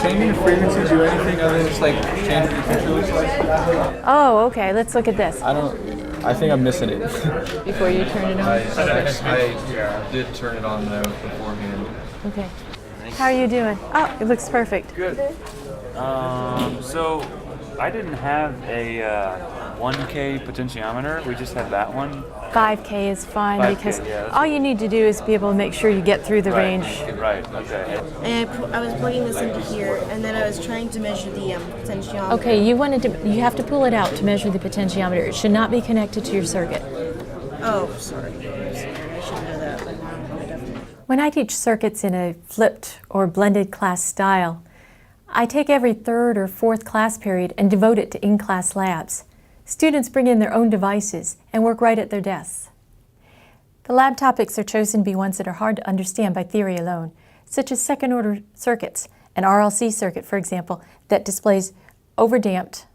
changing the frequency do anything other than just like change what the picture looks like? Oh, okay. Let's look at this. I think I'm missing it. Before you turn it on? I did turn it on though beforehand. Okay. How are you doing? Oh, it looks perfect. Good. So I didn't have a 1K potentiometer. We just had that one. 5K is fine 5K, because yeah, all you need to do is be able to make sure you get through the range. Right. Okay. And I was plugging this into here, and then I was trying to measure the potentiometer. Okay, you have to pull it out to measure the potentiometer. It should not be connected to your circuit. Oh, sorry. I should know that. When I teach circuits in a flipped or blended class style, I take every third or fourth class period and devote it to in-class labs. Students bring in their own devices and work right at their desks. The lab topics are chosen to be ones that are hard to understand by theory alone, such as second-order circuits, an RLC circuit, for example, that displays overdamped,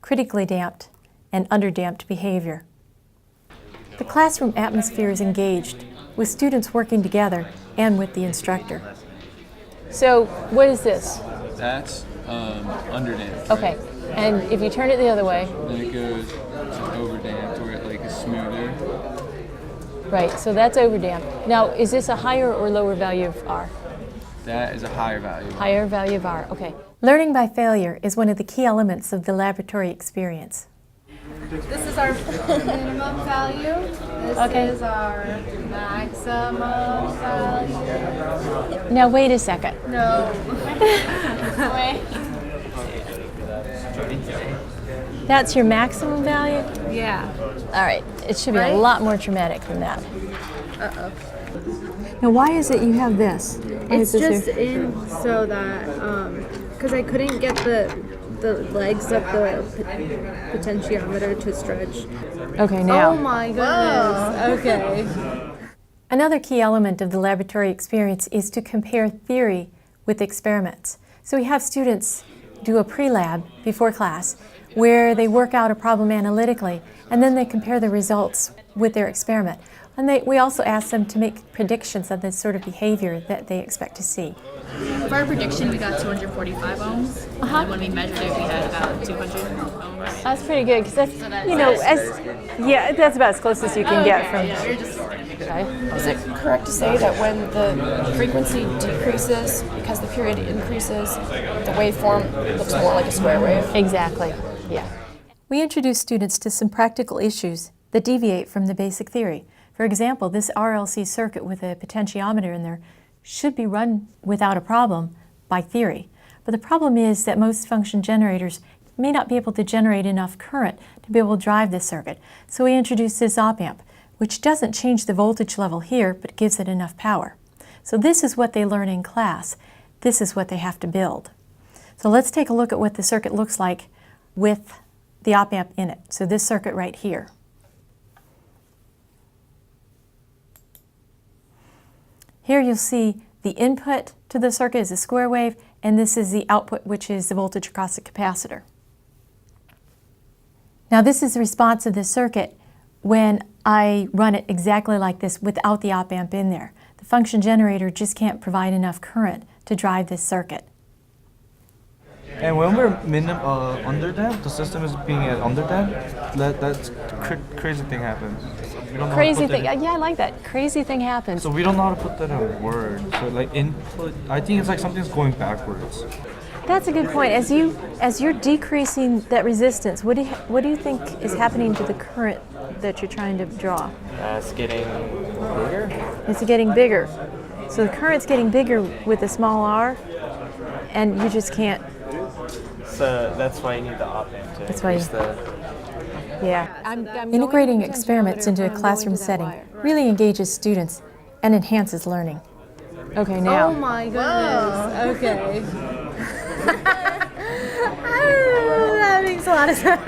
critically damped, and underdamped behavior. The classroom atmosphere is engaged, with students working together and with the instructor. So, what is this? That's underdamped. Okay, and if you turn it the other way. Then it goes to overdamped where it like is smoother. Right, so that's overdamped. Now, is this a higher or lower value of R? That is a higher value. Higher value of R, okay. Learning by failure is one of the key elements of the laboratory experience. This is our minimum value. This is our maximum value. Now, wait a second. No. Wait. That's your maximum value? Yeah. All right, it should be Right? a lot more traumatic than that. Uh-oh. Now, why is it you have this? It's just in so that, because I couldn't get the legs of the potentiometer to stretch. Okay, now. Oh my goodness. Okay. Another key element of the laboratory experience is to compare theory with experiments. So we have students do a pre-lab before class where they work out a problem analytically and then they compare the results with their experiment. And we also ask them to make predictions of the sort of behavior that they expect to see. For our prediction, we got 245 ohms. And when we measured it, we had about 200 ohms. That's pretty good because that's, that's about as close as you can get from. Is it correct to say that when the frequency decreases because the period increases, the waveform looks more like a square wave? Exactly, yeah. We introduce students to some practical issues that deviate from the basic theory. For example, this RLC circuit with a potentiometer in there should be run without a problem by theory. But the problem is that most function generators may not be able to generate enough current to be able to drive this circuit. So we introduce this op-amp, which doesn't change the voltage level here, but gives it enough power. So this is what they learn in class. This is what they have to build. So let's take a look at what the circuit looks like with the op-amp in it. So this circuit right here. Here you'll see the input to the circuit is a square wave, and this is the output, which is the voltage across the capacitor. Now this is the response of the circuit when I run it exactly like this without the op-amp in there. The function generator just can't provide enough current to drive this circuit. And when we're underdamped, the system is being at underdamped, that's crazy thing happens. Crazy thing, yeah, I like that. Crazy thing happens. So we don't know how to put that in words. So like input, I think it's like something's going backwards. That's a good point. As you're decreasing that resistance, what do you think is happening to the current that you're trying to draw? It's getting bigger. It's getting bigger. So the current's getting bigger with a small r, and you just can't. So that's why you need the op-amp to increase the. Yeah. Integrating experiments into a classroom setting really engages students and enhances learning. Okay, now. Oh my goodness. Okay. That makes a lot of sense.